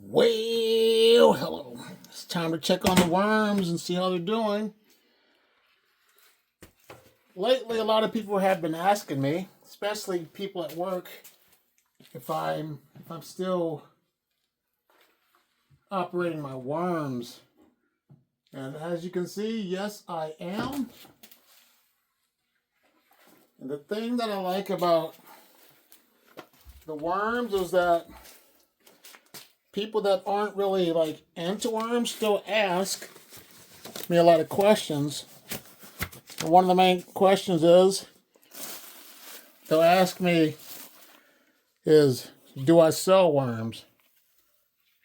Well, hello. It's time to check on the worms and see how they're doing. Lately, a lot of people have been asking me, especially people at work, if I'm still operating my worms. And as you can see, yes, I am. And the thing that I like about the worms is that people that aren't really like into worms still ask me a lot of questions. And one of the main questions is, they'll ask me is, do I sell worms?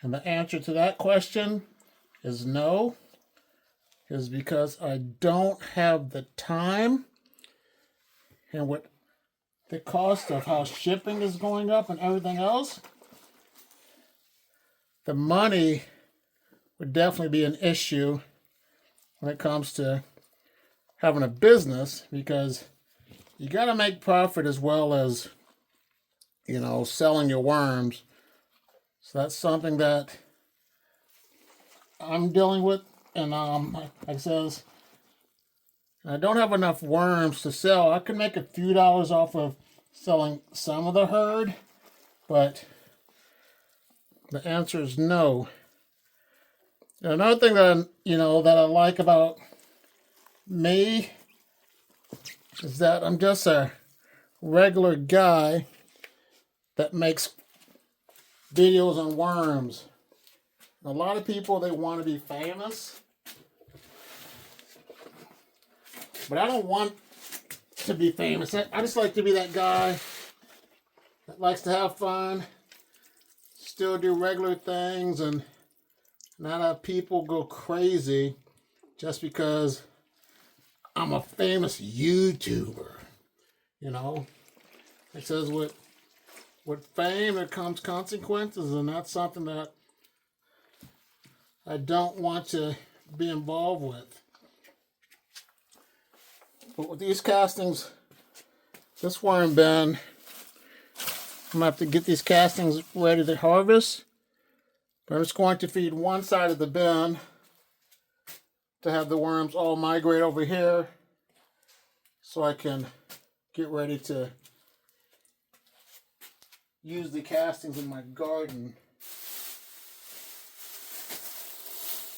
And the answer to that question is no, is because I don't have the time, and with the cost of how shipping is going up and everything else, the money would definitely be an issue when it comes to having a business, because you got to make profit as well as, selling your worms. So that's something that I'm dealing with. And like I says, I don't have enough worms to sell. I could make a few dollars off of selling some of the herd, but the answer is no. And another thing that that I like about me is that I'm just a regular guy that makes videos on worms. A lot of people, they want to be famous, but I don't want to be famous. I just like to be that guy that likes to have fun, still do regular things, and not have people go crazy just because I'm a famous YouTuber. It says with fame there comes consequences, and that's something that I don't want to be involved with. But with these castings, this worm bin, I'm going to have to get these castings ready to harvest. But I'm just going to feed one side of the bin to have the worms all migrate over here so I can get ready to use the castings in my garden.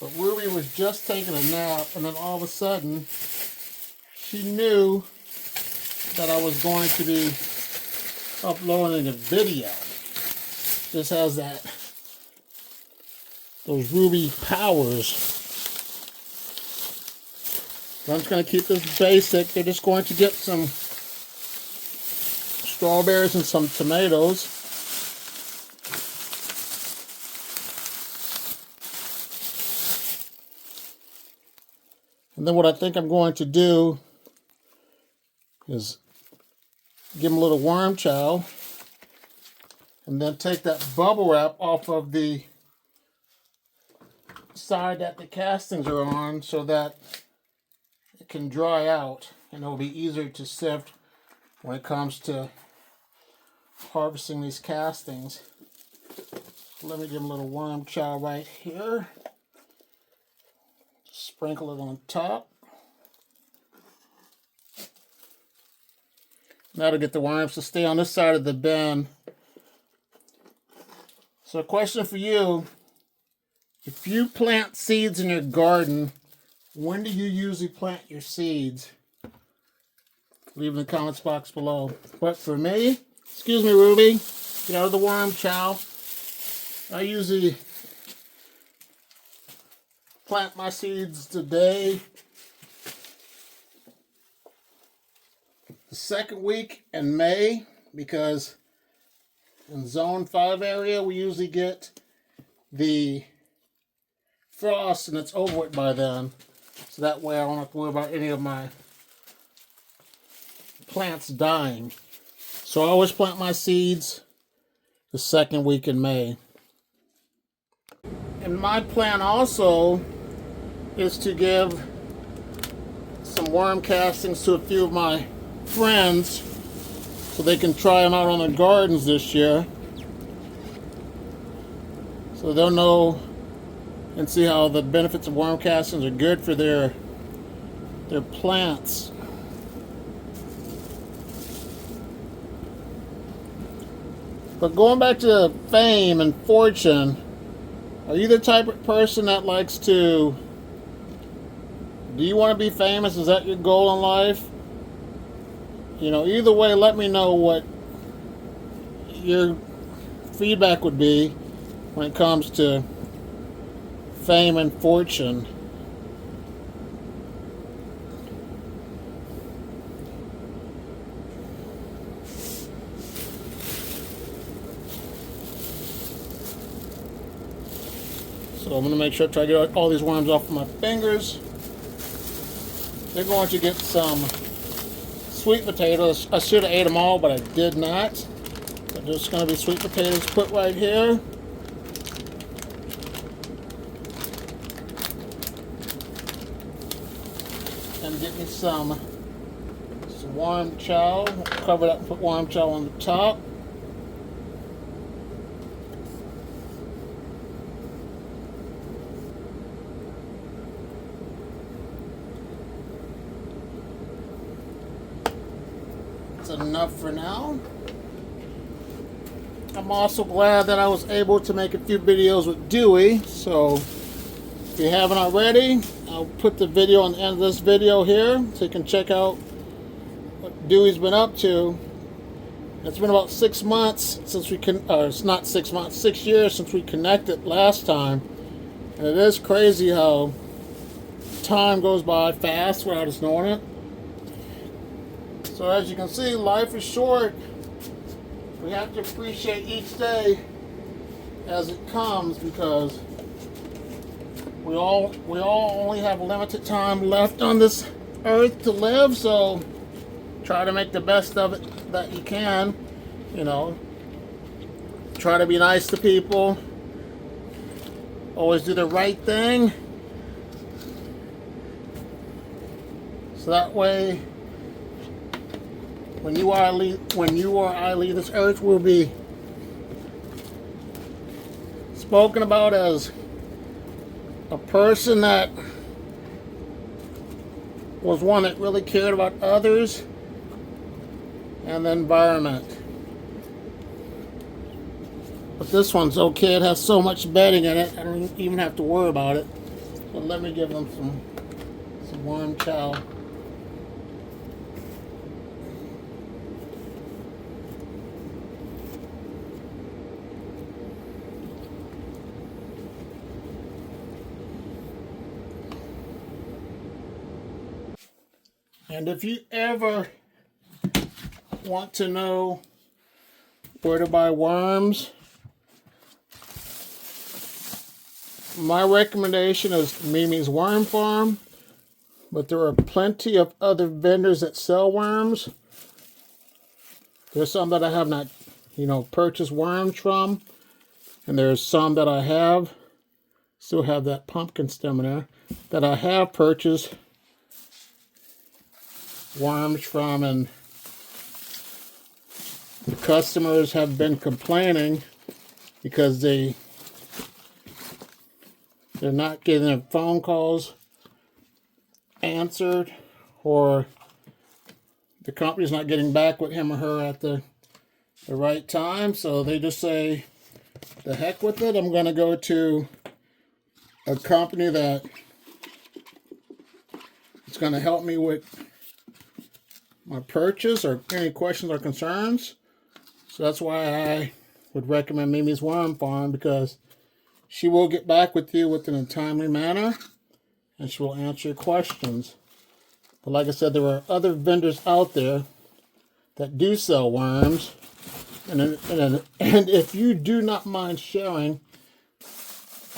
But Ruby was just taking a nap, and then all of a sudden she knew that I was going to be uploading a video. Just has those Ruby powers. So I'm just going to keep this basic. They're just going to get some strawberries and some tomatoes. And then what I think I'm going to do is give them a little worm chow, and then take that bubble wrap off of the side that the castings are on so that it can dry out, and it'll be easier to sift when it comes to harvesting these castings. Let me give them a little worm chow right here. Sprinkle it on top. That'll get the worms to stay on this side of the bin. So a question for you: if you plant seeds in your garden, when do you usually plant your seeds? Leave in the comments box below. But for me, excuse me, Ruby, get out of the worm chow. I usually plant my seeds today, the second week in May, because in Zone 5 area we usually get the frost and it's over it by then. So that way I don't have to worry about any of my plants dying. So I always plant my seeds the second week in May. And my plan also is to give some worm castings to a few of my friends so they can try them out on their gardens this year. so they'll know and see how the benefits of worm castings are good for their plants. But going back to fame and fortune, are you the type of person that likes to, do you want to be famous? Is that your goal in life? You know, either way, let me know what your feedback would be when it comes to fame and fortune. So I'm going to make sure I try to get all these worms off of my fingers. They're going to get some sweet potatoes. I should have ate them all, but I did not. So there's going to be sweet potatoes put right here. And get me some worm chow. Cover it up and put worm chow on the top. Enough for now. I'm also glad that I was able to make a few videos with Dewey, so if you haven't already, I'll put the video on the end of this video here so you can check out what Dewey's been up to. It's been about 6 months since we it's not 6 months, 6 years since we connected last time, and it is crazy how time goes by fast without us knowing it. So as you can see, life is short. We have to appreciate each day as it comes, because we all only have limited time left on this earth to live. So try to make the best of it that you can. You know, try to be nice to people. Always do the right thing. So that way, when you or I leave this earth, we'll be spoken about as a person that was one that really cared about others and the environment. But this one's okay. It has so much bedding in it, I don't even have to worry about it. So let me give them some worm chow. And if you ever want to know where to buy worms, my recommendation is Mimi's Worm Farm, but there are plenty of other vendors that sell worms. There's some that I have not, purchased worms from, and there's some that I have, still have that pumpkin stem in there, that I have purchased worms from, and the customers have been complaining because they're not getting their phone calls answered, or the company's not getting back with him or her at the right time. So they just say, the heck with it, I'm going to go to a company that is going to help me with my purchase or any questions or concerns. So that's why I would recommend Mimi's Worm Farm, because she will get back with you within a timely manner and she will answer your questions. But like I said, there are other vendors out there that do sell worms, and if you do not mind sharing,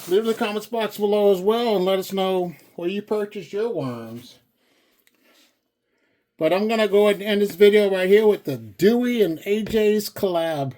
leave in the comments box below as well and let us know where you purchased your worms. But I'm going to go ahead and end this video right here with the Dewey and AJ's collab.